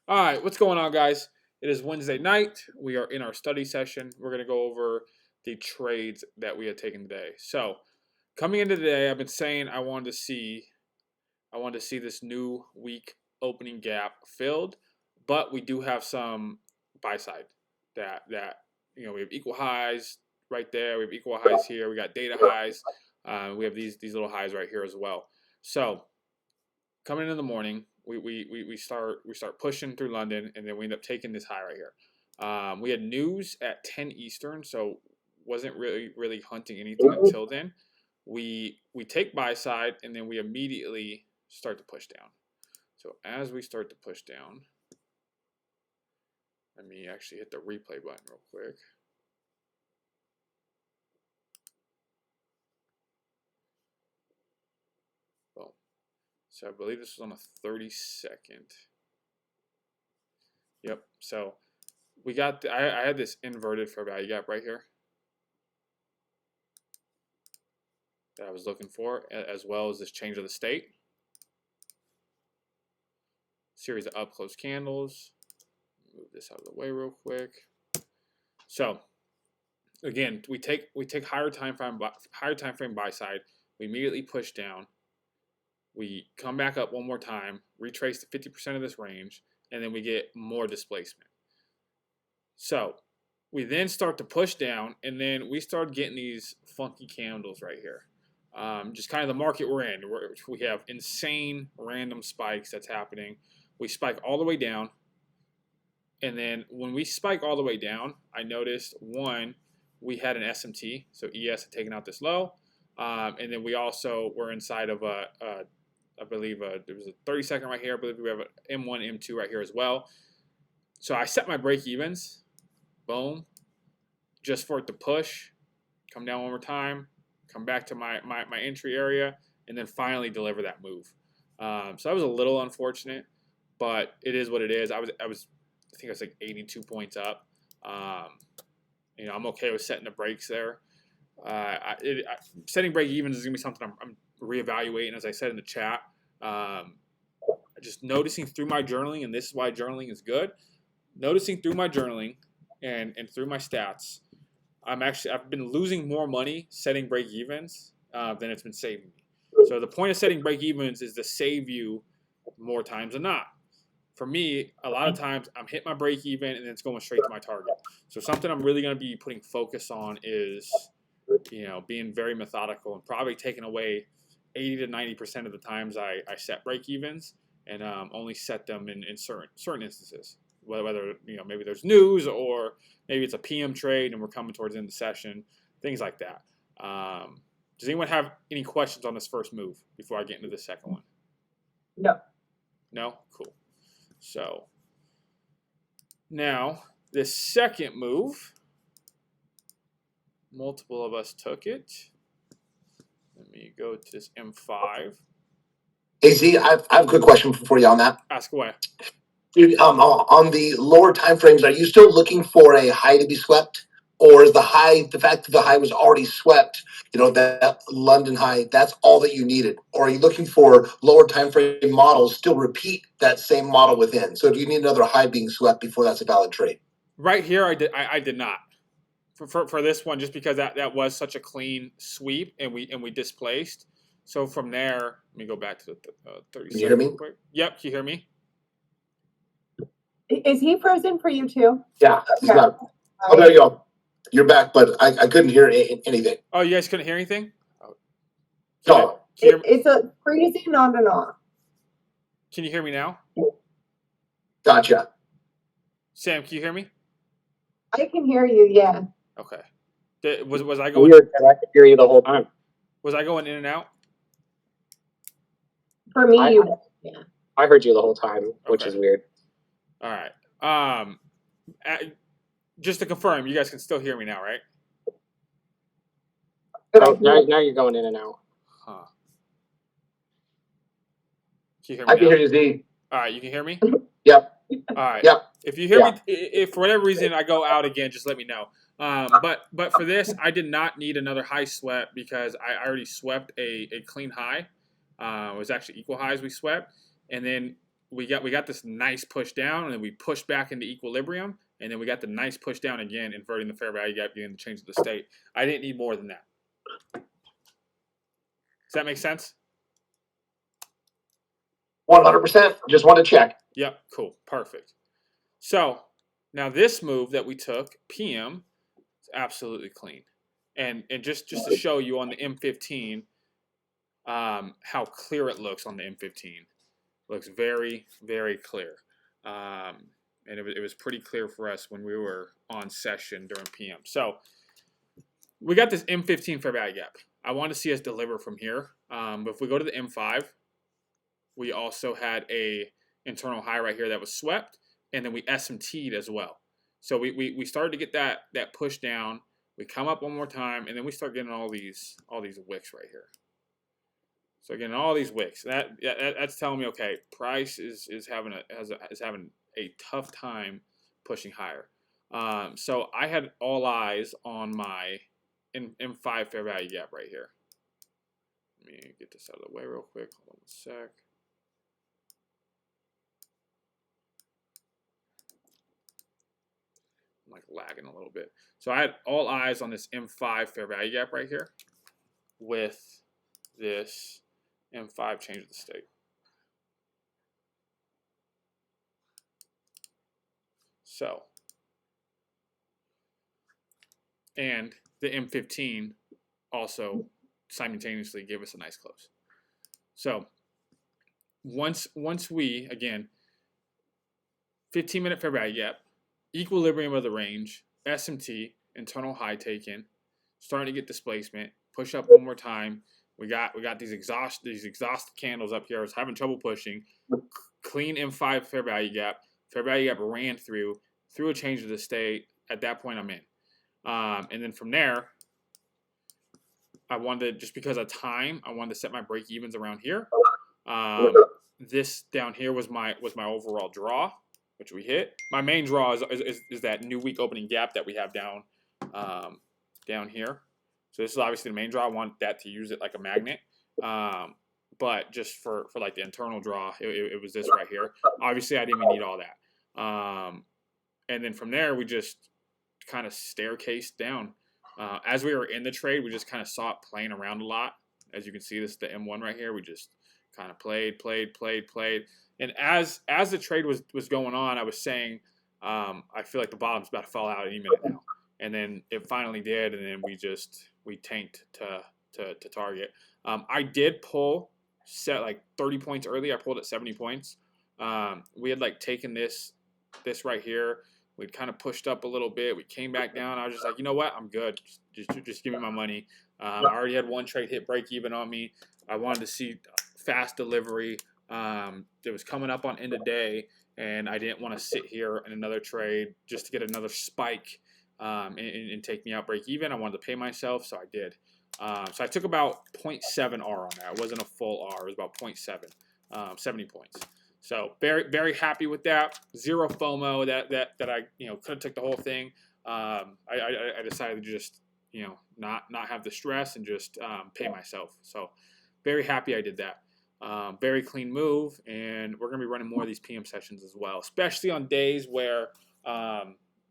All right, what's going on, guys? It is Wednesday night. We are in our study session. We're going to go over the trades that we had taken today. So, coming into today, I've been saying I wanted to see this new week opening gap filled, but we do have some buy side that we have equal highs right there. We have equal highs here. We got data highs. We have these little highs right here as well. So, coming in the morning, we start pushing through London, and then we end up taking this high right here. We had news at 10 Eastern, so wasn't really hunting anything until then. We take buy side, and then we immediately start to push down. So as we start to push down, let me actually hit the replay button real quick. Boom. So I believe this was on a 32nd. Yep. So we got I had this inverted fair value gap right here that I was looking for, as well as this change of the state. Series of up close candles. Move this out of the way real quick. So again, we take higher time frame buy side. We immediately push down. We come back up one more time, retrace the 50% of this range, and then we get more displacement. So we then start to push down, and then we start getting these funky candles right here. Just kind of the market we're in. We have insane random spikes that's happening. We spike all the way down, and then when we spike all the way down, I noticed one, we had an SMT, so ES had taken out this low, and then we also were inside of I believe there was a 30-second right here. I believe we have an M1, M2 right here as well. So I set my break evens, boom, just for it to push, come down one more time, come back to my entry area, and then finally deliver that move. So that was a little unfortunate, but it is what it is. I think I was like 82 points up. I'm okay with setting the breaks there. Setting break evens is gonna be something I'm reevaluating, as I said in the chat. Just noticing through my journaling, and this is why journaling is good. Noticing through my journaling and through my stats, I've been losing more money setting break evens than it's been saving me. So the point of setting break evens is to save you more times than not. For me, a lot of times I'm hitting my break even and then it's going straight to my target. So something I'm really going to be putting focus on is, being very methodical and probably taking away 80 to 90% of the times I set break evens, and only set them in certain instances. Whether maybe there's news, or maybe it's a PM trade and we're coming towards the end of the session, things like that. Does anyone have any questions on this first move before I get into the second one? No. No? Cool. So now this second move, multiple of us took it. Let me go to this M5. Hey, Z, I have a quick question for you on that. Ask away. On the lower time frames, are you still looking for a high to be swept, or is the fact that the high was already swept, that London high, that's all that you needed? Or are you looking for lower time frame models still repeat that same model within? So do you need another high being swept before that's a valid trade? Right here, I did not. For this one, just because that was such a clean sweep, and we displaced. So from there, let me go back to the 30 Can you hear me? quick. Yep, can you hear me? Is he frozen for you too? Yeah. Okay. Oh, there you go. You're back, but I couldn't hear anything. Oh, you guys couldn't hear anything? Oh. No. It's a freezing on and off. Can you hear me now? Gotcha. Sam, can you hear me? I can hear you, yeah. Okay. Was I going? Weird, I could hear you the whole time. Was I going in and out? For me, yeah. I heard you the whole time, which is weird. All right. Just to confirm, you guys can still hear me now, right? Oh, now you're going in and out. Huh. Can you hear me? I can hear you, Z. All right, you can hear me? Yep. All right. Yep. If you hear me, if for whatever reason I go out again, just let me know. But for this, I did not need another high swept because I already swept a clean high. It was actually equal highs we swept, and then we got this nice push down, and then we pushed back into equilibrium, and then we got the nice push down again, inverting the fair value gap, getting the change of the state. I didn't need more than that. Does that make sense? 100%. Just want to check. Yep, cool, perfect. So now this move that we took, PM, is absolutely clean. And just to show you on the M15 how clear it looks on the M15. Looks very, very clear. And it was pretty clear for us when we were on session during PM. So we got this M15 fair value gap. I want to see us deliver from here. But if we go to the M5, we also had a internal high right here that was swept, and then we SMT'd as well. So we started to get that push down. We come up one more time, and then we start getting all these wicks right here. So getting all these wicks. That's telling me, okay, price is having a tough time pushing higher. So I had all eyes on my M5 fair value gap right here. Let me get this out of the way real quick. Hold on a sec. I'm like lagging a little bit. So I had all eyes on this M5 fair value gap right here with this M5 change of the state. So, and the M15 also simultaneously gave us a nice close. So once we, again, 15-minute fair value gap, equilibrium of the range, SMT, internal high taken, starting to get displacement, push up one more time. We got these exhaust candles up here. I was having trouble pushing. Clean M5 fair value gap. Fair value gap ran through a change of the state. At that point, I'm in. And then from there, I wanted, just because of time, I wanted to set my break evens around here. This down here was my overall draw, which we hit. My main draw is that new week opening gap that we have down here. So this is obviously the main draw. I want that to use it like a magnet. But just for like the internal draw, it was this right here. Obviously, I didn't even need all that. And then from there, we just kind of staircased down. As we were in the trade, we just kind of saw it playing around a lot. As you can see, this is the M1 right here. We just kind of played. And as the trade was going on, I was saying, I feel like the bottom's about to fall out any minute now. And then it finally did, and then we tanked to target. I did set like 30 points early. I pulled at 70 points. We had like taken this right here. We'd kind of pushed up a little bit. We came back down. I was just like, you know what? I'm good. Just give me my money. I already had one trade hit break even on me. I wanted to see fast delivery. It was coming up on end of day, and I didn't want to sit here in another trade just to get another spike and take me out break even. I wanted to pay myself, so I did. So I took about 0.7 R on that. It wasn't a full R. It was about 0.7, 70 points. So very, very happy with that. Zero FOMO that I could have took the whole thing. I decided to just not have the stress and just pay myself. So very happy I did that. Very clean move, and we're gonna be running more of these PM sessions as well, especially on days where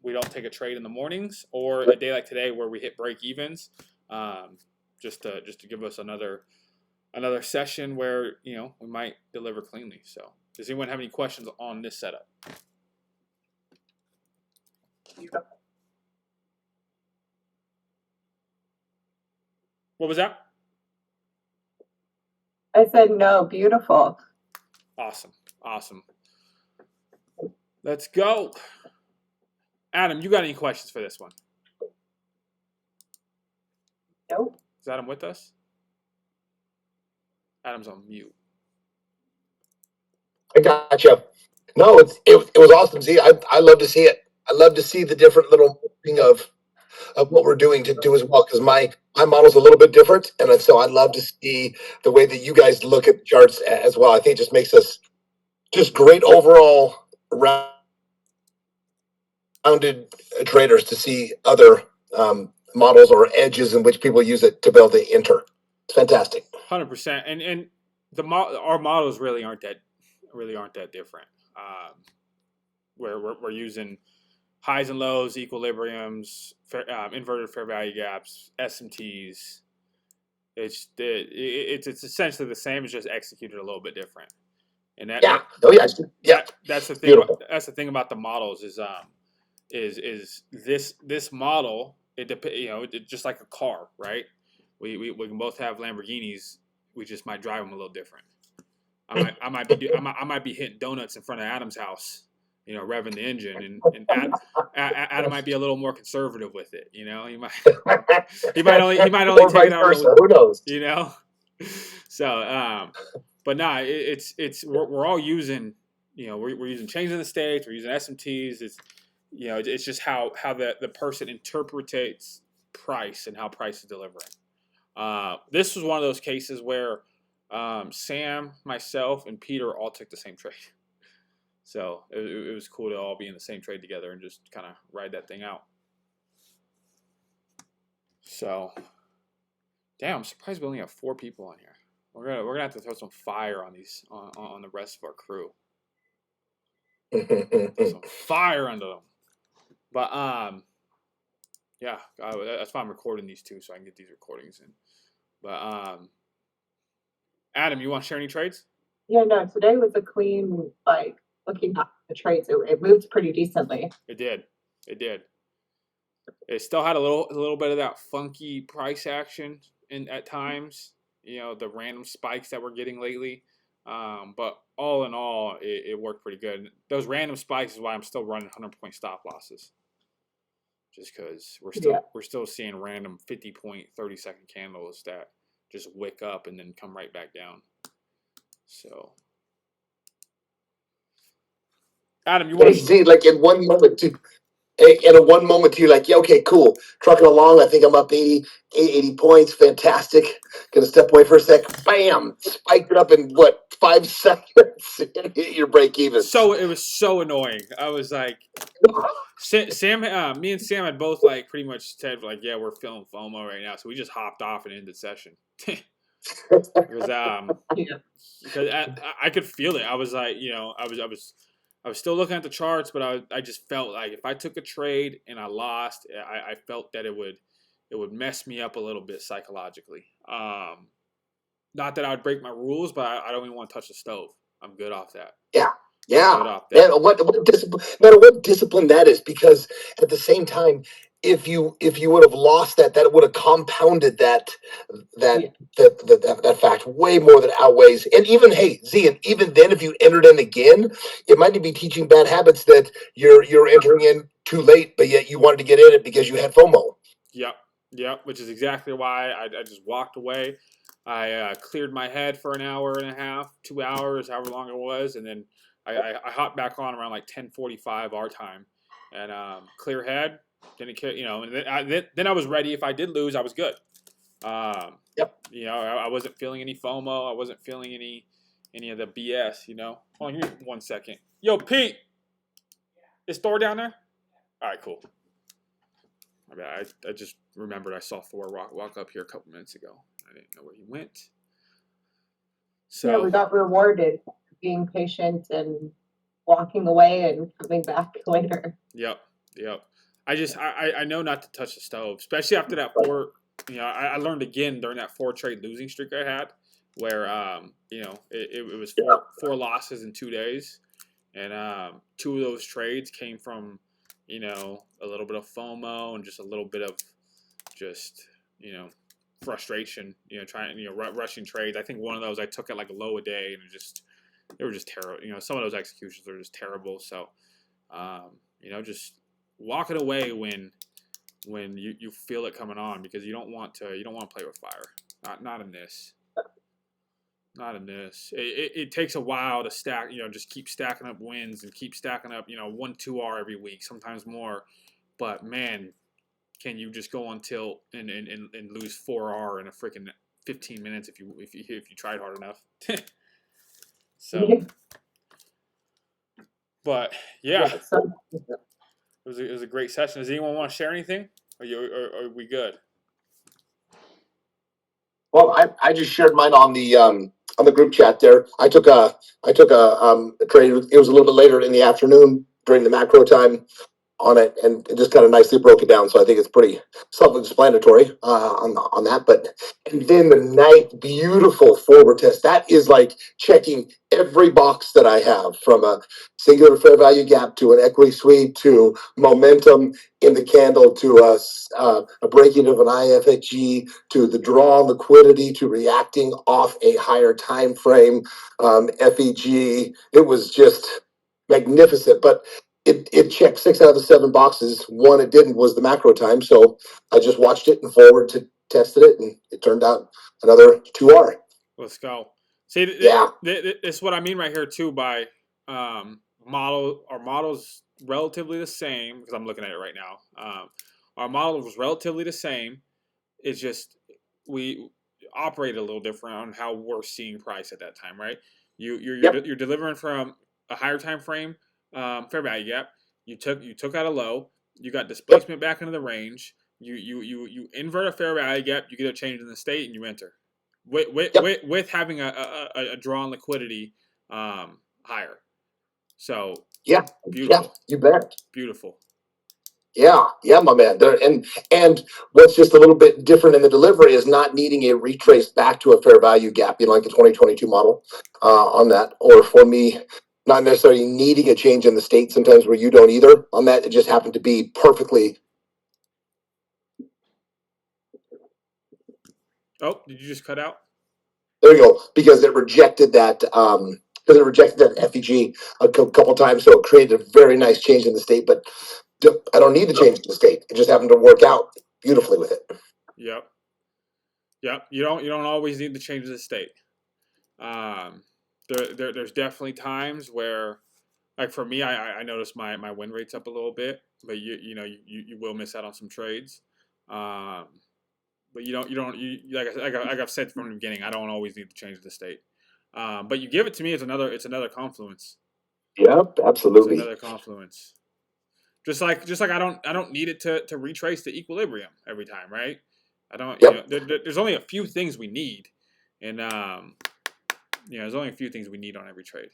we don't take a trade in the mornings, or a day like today where we hit break evens. Just to give us another session where we might deliver cleanly. So does anyone have any questions on this setup? What was that? I said no. Beautiful. Awesome. Let's go. Adam, you got any questions for this one? Nope. Is Adam with us? Adam's on mute. I gotcha. No, it was awesome. See, I love to see it. I love to see the different little thing of what we're doing to do as well, because my model's a little bit different, and so I love to see the way that you guys look at the charts as well. I think it just makes us just great overall rounded traders to see other models or edges in which people use it to be able to enter. It's fantastic. 100%. And our models really aren't that aren't that different. Where we're using highs and lows, equilibriums, inverted fair value gaps, SMTs. It's essentially the same. It's just executed a little bit different. And Yeah. Oh yeah. Yeah. that's the thing. Beautiful. That's the thing about the models is this model. It's just like a car, right? We can both have Lamborghinis. We just might drive them a little different. I might be hitting donuts in front of Adam's house, revving the engine, and Adam might be a little more conservative with it. He might only Or take vice it out versa. Who knows? So but nah, we're all using, we're using chains in the states, we're using SMTs. It's just how the person interprets price and how price is delivering. This was one of those cases where Sam, myself, and Peter all took the same trade. So it was cool to all be in the same trade together and just kind of ride that thing out. So, damn, I'm surprised we only have 4 people on here. We're gonna have to throw some fire on these on the rest of our crew. Throw some fire under them. But yeah, that's why I'm recording these too, so I can get these recordings in. But Adam, you want to share any trades? Yeah, no, today was a clean, looking at the trades. It moved pretty decently. It did. It still had a little bit of that funky price action at times. The random spikes that we're getting lately. But all in all, it worked pretty good. Those random spikes is why I'm still running 100-point stop losses. Just because we're still seeing random 50-point 30-second candles that just wick up and then come right back down. So, Adam, you want to see, like in one moment too. In a one moment, you're like, yeah, okay, cool. Trucking along. I think I'm up 80 points. Fantastic. Gonna step away for a sec. Bam! Spiked it up in what, 5 seconds? And hit your break even. So it was so annoying. I was like, Sam, me and Sam had both pretty much said yeah, we're feeling FOMO right now, so we just hopped off and ended the session. Because I could feel it. I was like, I was still looking at the charts, but I just felt like if I took a trade and I lost, I felt that it would mess me up a little bit psychologically. Not that I would break my rules, but I don't even want to touch the stove. I'm good off that. Yeah. And what discipline that is, because at the same time, if you would have lost that would have compounded that fact way more than outweighs. And even, hey, Z, and even then, if you entered in again, it might be teaching bad habits that you're entering in too late, but yet you wanted to get in it because you had FOMO. Yep. Which is exactly why I just walked away. I cleared my head for an hour and a half, 2 hours, however long it was, and then I hopped back on around 10:45 our time, and clear head. Didn't care, and then I was ready. If I did lose, I was good. Yep. I wasn't feeling any FOMO. I wasn't feeling any of the BS. Hold on, give me 1 second. Yo, Pete, is Thor down there? All right, cool. I just remembered I saw Thor walk up here a couple minutes ago. I didn't know where he went. So yeah, we got rewarded for being patient and walking away and coming back later. Yep. I know not to touch the stove, especially after that 4. I learned again during that 4 trade losing streak I had, where it was 4 losses in 2 days, and 2 of those trades came from a little bit of FOMO and just a little bit of frustration, trying rushing trades. I think one of those I took at a low a day, and they were just terrible. Some of those executions were just terrible. So just walk it away when you feel it coming on, because you don't want to play with fire. Not in this. Not in this. It takes a while to stack, just keep stacking up wins and keep stacking up, 1-2R every week, sometimes more. But man, can you just go on tilt and lose 4R in a freaking 15 minutes if you tried hard enough? So, but yeah, it was a great session. Does anyone want to share anything? Are we good? Well, I just shared mine on the on the group chat there. I took a trade. It was a little bit later in the afternoon during the macro time on it, and it just kind of nicely broke it down. So I think it's pretty self-explanatory on that. But and then the night beautiful forward test, that is like checking every box that I have, from a singular fair value gap to an equity sweep to momentum in the candle to a breaking of an IFHG to the draw on liquidity to reacting off a higher time frame, FEG. It was just magnificent. But it checked 6 out of the 7 boxes. One it didn't was the macro time. So I just watched it and forward to tested it, and it turned out another 2R. Let's go. See, Yeah. this is what I mean right here too by model. Our model's relatively the same because I'm looking at it right now. Our model was relatively the same. It's just we operate a little different on how we're seeing price at that time, right? You're delivering from a higher time frame, fair value gap. You took out a low. You got displacement back into the range. You invert a fair value gap. You get a change in the state, and you enter with having a draw on liquidity higher. So Yeah. beautiful. Yeah, you bet. Beautiful. Yeah, my man. And what's just a little bit different in the delivery is not needing a retrace back to a fair value gap, like the 2022 model on that. Or for me, not necessarily needing a change in the state sometimes where you don't either on that. It just happened to be perfectly. Oh, did you just cut out? There you go. Because it rejected that. FEG a couple times, so it created a very nice change in the state. But I don't need to change the state. It just happened to work out beautifully with it. Yep. Yep. You don't always need to change the state. There's definitely times where, like for me, I notice my win rate's up a little bit, but you will miss out on some trades. But like I've said from the beginning, I don't always need to change the state. But you give it to me, it's another confluence. Yep, It's absolutely. another confluence. Just like I don't need it to retrace the equilibrium every time, right? I don't. Yep. There's only a few things we need, and there's only a few things we need on every trade.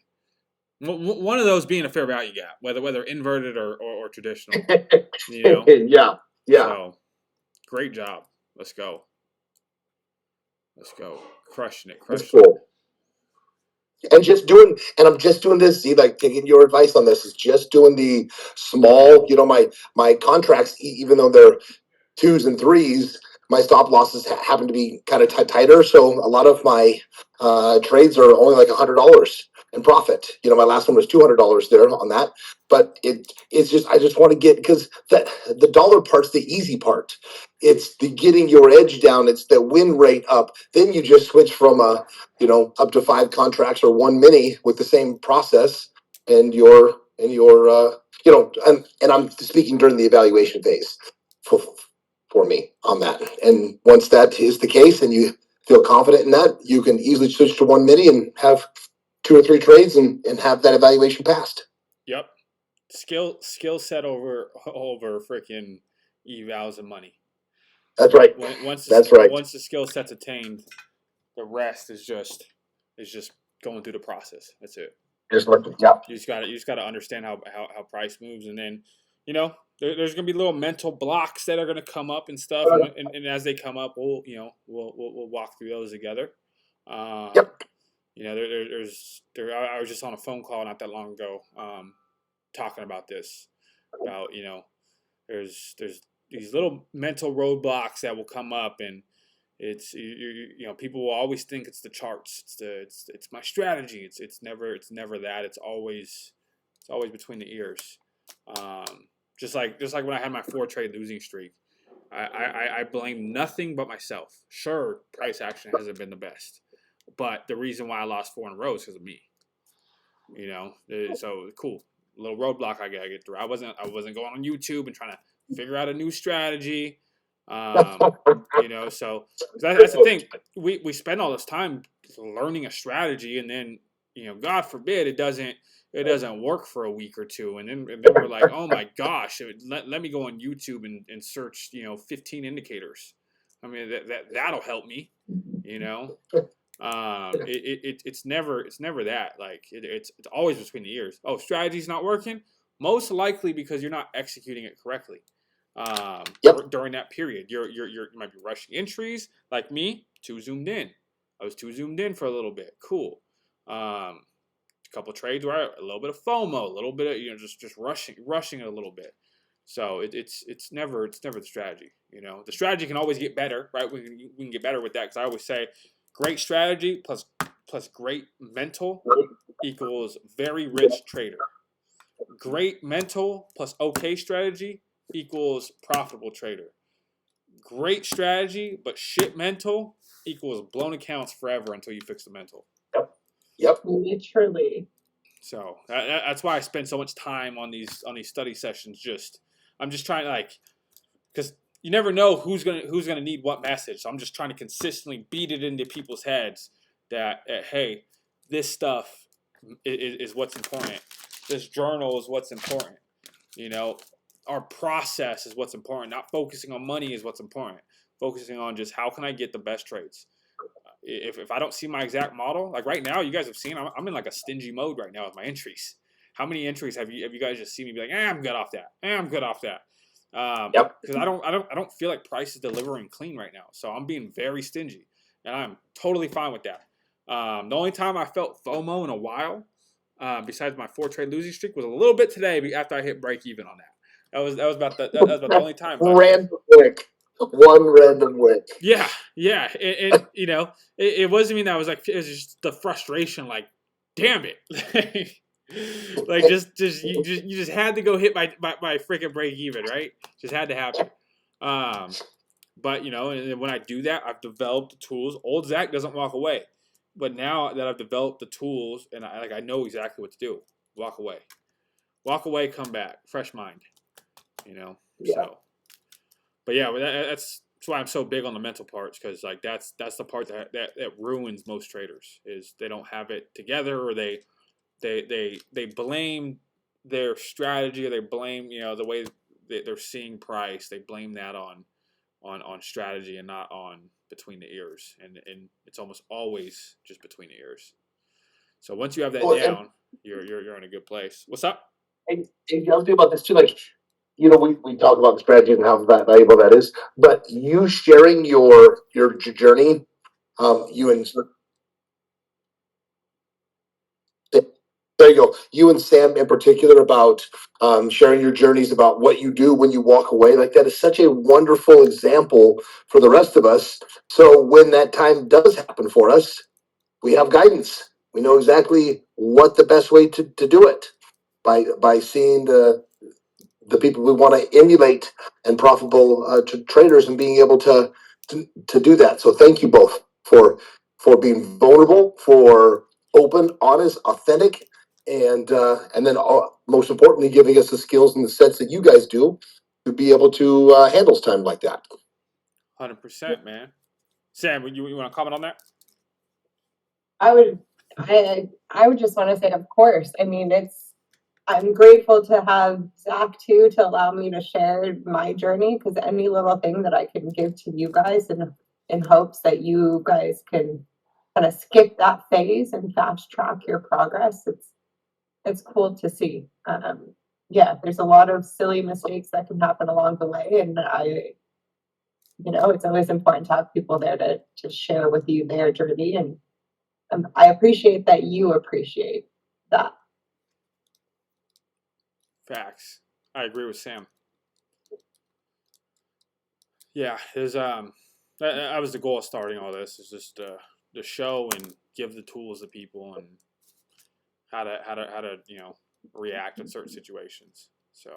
One of those being a fair value gap, whether inverted or traditional. Yeah. So, great job. Let's go. Crushing it. That's cool. And I'm just doing this. See, like, taking your advice on this is just doing the small. My contracts, even though they're 2s and 3s, my stop losses happen to be kind of tighter. So a lot of my trades are only like $100 in profit. My last one was $200 there on that. But it's just, I just want to get, because the dollar part's the easy part. It's the getting your edge down. It's the win rate up. Then you just switch from up to 5 contracts or 1 mini with the same process, and and I'm speaking during the evaluation phase for me on that. And once that is the case and you feel confident in that, you can easily switch to 1 mini and have 2 or 3 trades and have that evaluation passed. Yep. Skill set over freaking evals and money. That's right. Once the skill set's attained, the rest is just going through the process. That's it. Yeah. You just gotta understand how price moves, and then there's gonna be little mental blocks that are gonna come up and stuff, and as they come up, we'll walk through those together. Yep. I was just on a phone call not that long ago, talking about this, about there's these little mental roadblocks that will come up, and it's people will always think it's the charts, it's my strategy, it's never that, it's always between the ears. Just like when I had my 4 trade losing streak, I blame nothing but myself. Sure, price action hasn't been the best, but the reason why I lost 4 in a row is because of me. So cool. A little roadblock I gotta get through. I wasn't going on YouTube and trying to figure out a new strategy. So that's the thing. We spend all this time learning a strategy, and then God forbid it doesn't work for a week or two, and then we're like, oh my gosh, let me go on YouTube and search 15 indicators. I mean that'll help me. It's never that. Like it's always between the ears. Oh, strategy's not working. Most likely because you're not executing it correctly. Yep. During that period, you might be rushing entries. Like me, too zoomed in. I was too zoomed in for a little bit. Cool. A couple trades where a little bit of FOMO, a little bit of just rushing it a little bit. So it's never the strategy. The strategy can always get better, right? We can get better with that because I always say, great strategy plus great mental equals very rich trader. Great mental plus okay strategy equals profitable trader. Great strategy but shit mental equals blown accounts forever until you fix the mental. Yep. Literally. So that's why I spend so much time on these study sessions. I'm just trying to because you never know who's gonna need what message. So I'm just trying to consistently beat it into people's heads that hey, this stuff is what's important. This journal is what's important. Our process is what's important. Not focusing on money is what's important. Focusing on just how can I get the best trades. If I don't see my exact model, like right now, you guys have seen I'm in like a stingy mode right now with my entries. How many entries have you guys just seen me be like, I'm good off that. I'm good off that. Because I don't feel like price is delivering clean right now. So I'm being very stingy, and I'm totally fine with that. The only time I felt FOMO in a while, besides my 4 trade losing streak, was a little bit today after I hit break even on that. That was about the only time. Random wick. One random wick. Yeah. And it wasn't even that. I was like, it was just the frustration. Like, damn it. Like you just had to go hit my freaking break even, right? Just had to happen. But and when I do that, I've developed the tools. Old Zach doesn't walk away, but now that I've developed the tools and I know exactly what to do. Walk away, come back, fresh mind. Yeah. So. But yeah, that's why I'm so big on the mental parts, because like that's the part that ruins most traders is they don't have it together, or they blame their strategy, or they blame the way they're seeing price. They blame that on strategy and not on between the ears, and it's almost always just between the ears. So once you have that down, you're in a good place. What's up? And the other thing about this too, like we talk about the strategy and how valuable that is, but you sharing your journey, you and there you go. You and Sam in particular about sharing your journeys about what you do when you walk away. Like that is such a wonderful example for the rest of us. So when that time does happen for us, we have guidance. We know exactly what the best way to do it by seeing the people we want to emulate and profitable traders and being able to do that. So thank you both for being vulnerable, for open, honest, authentic, and then most importantly, giving us the skills and the sense that you guys do to be able to handle time like that. 100%, man. Sam, you want to comment on that? I would just want to say, of course. I mean, I'm grateful to have Zach too to allow me to share my journey, because any little thing that I can give to you guys in hopes that you guys can kind of skip that phase and fast track your progress, it's cool to see. Yeah, there's a lot of silly mistakes that can happen along the way, and it's always important to have people there to share with you their journey, and I appreciate that you appreciate that. Facts. I agree with Sam. Yeah, there's that was the goal of starting all this, is just to show and give the tools to people and how to react in certain situations. So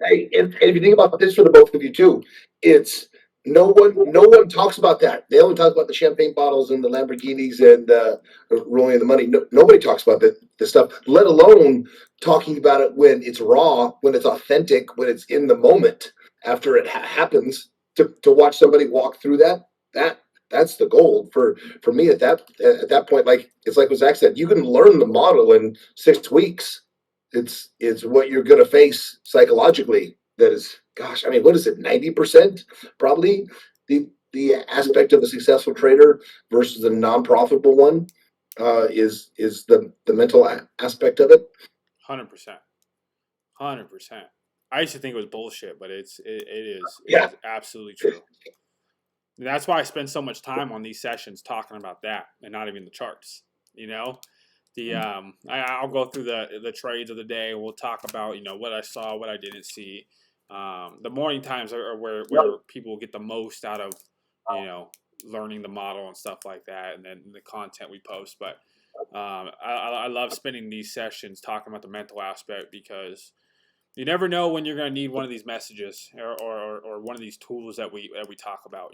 Hey, and if you think about this for the both of you too, it's no one talks about that. They only talk about the champagne bottles and the Lamborghinis and rolling the money. Nobody talks about this stuff, let alone talking about it when it's raw, when it's authentic, when it's in the moment after it happens. To watch somebody walk through that's the goal for me at that point. Like it's like what Zach said, you can learn the model in 6 weeks. It's what you're going to face psychologically. That is, gosh, I mean, what is it? 90% probably the aspect of a successful trader versus a non-profitable one is the mental aspect of it. 100%. 100%. I used to think it was bullshit, but it is absolutely true. And that's why I spend so much time on these sessions talking about that and not even the charts. You know, I'll go through the trades of the day. We'll talk about what I saw, what I didn't see. The morning times are where people get the most out of learning the model and stuff like that, and then the content we post. But I love spending these sessions talking about the mental aspect because you never know when you're going to need one of these messages or one of these tools that we talk about.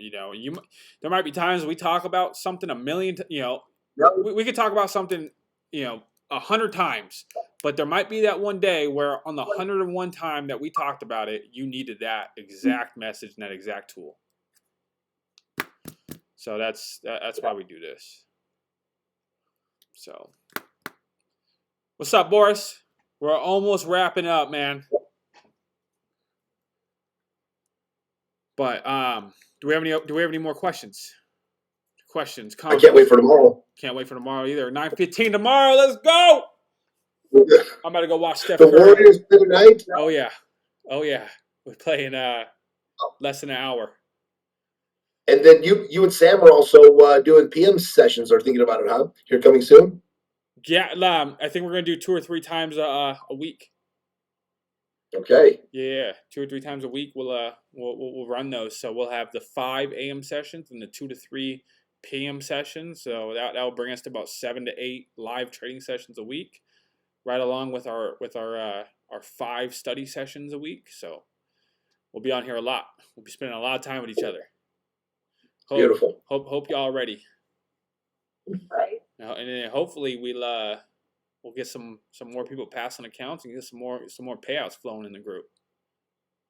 There might be times we talk about something a million. We could talk about something 100 times, but there might be that one day where on the 101 time that we talked about it, you needed that exact message and that exact tool. So that's why we do this. So, what's up, Boris? We're almost wrapping up, man. But do we have any more questions? Comments? I can't wait for tomorrow. Can't wait for tomorrow either. 9:15 tomorrow. Let's go. I'm about to go watch Steph The Curry. Warriors tonight. Oh yeah. We're playing less than an hour. And then you and Sam are also doing PM sessions. Are thinking about it, huh? Here coming soon. Yeah, I think we're gonna do 2 or 3 times a week. Okay. Yeah, 2 or 3 times a week. We'll run those. So we'll have the 5 a.m. sessions and the 2 to 3 p.m. sessions. So that'll bring us to about 7 to 8 live trading sessions a week, right along with our 5 study sessions a week. So we'll be on here a lot. We'll be spending a lot of time with each other. Beautiful. Hope y'all are ready. Right. And then hopefully we'll get some more people passing accounts and get some more payouts flowing in the group.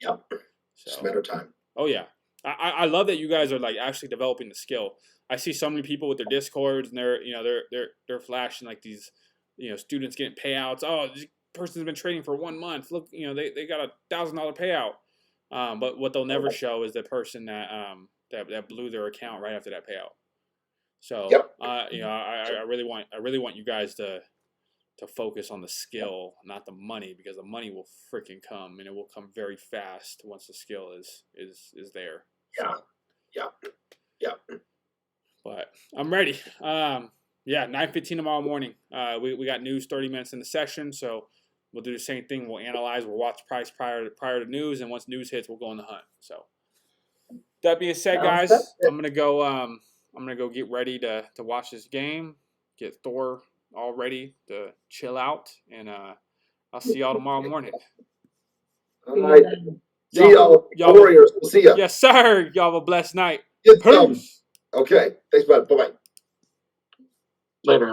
Yep. So, Just a matter of time. Oh yeah, I love that you guys are like actually developing the skill. I see so many people with their Discords and they're flashing like these students getting payouts. Oh, this person's been trading for 1 month. Look, they got a $1,000 payout. But what they'll never show is the person that blew their account right after that payout. So yep. I really want you guys to focus on the skill, not the money, because the money will freaking come, and it will come very fast once the skill is there. Yeah. So, yeah. But I'm ready. 9:15 tomorrow morning. We got news 30 minutes in the session, so we'll do the same thing. We'll analyze. We'll watch price prior to news, and once news hits, we'll go on the hunt. So that being said, guys, I'm gonna go get ready to watch this game. Get Thor all ready to chill out, and I'll see y'all tomorrow morning. All right. See y'all. Warriors. We'll see ya. Yes, sir. Y'all have a blessed night. Yes, Peace. okay. Thanks, bud. Bye-bye. Later.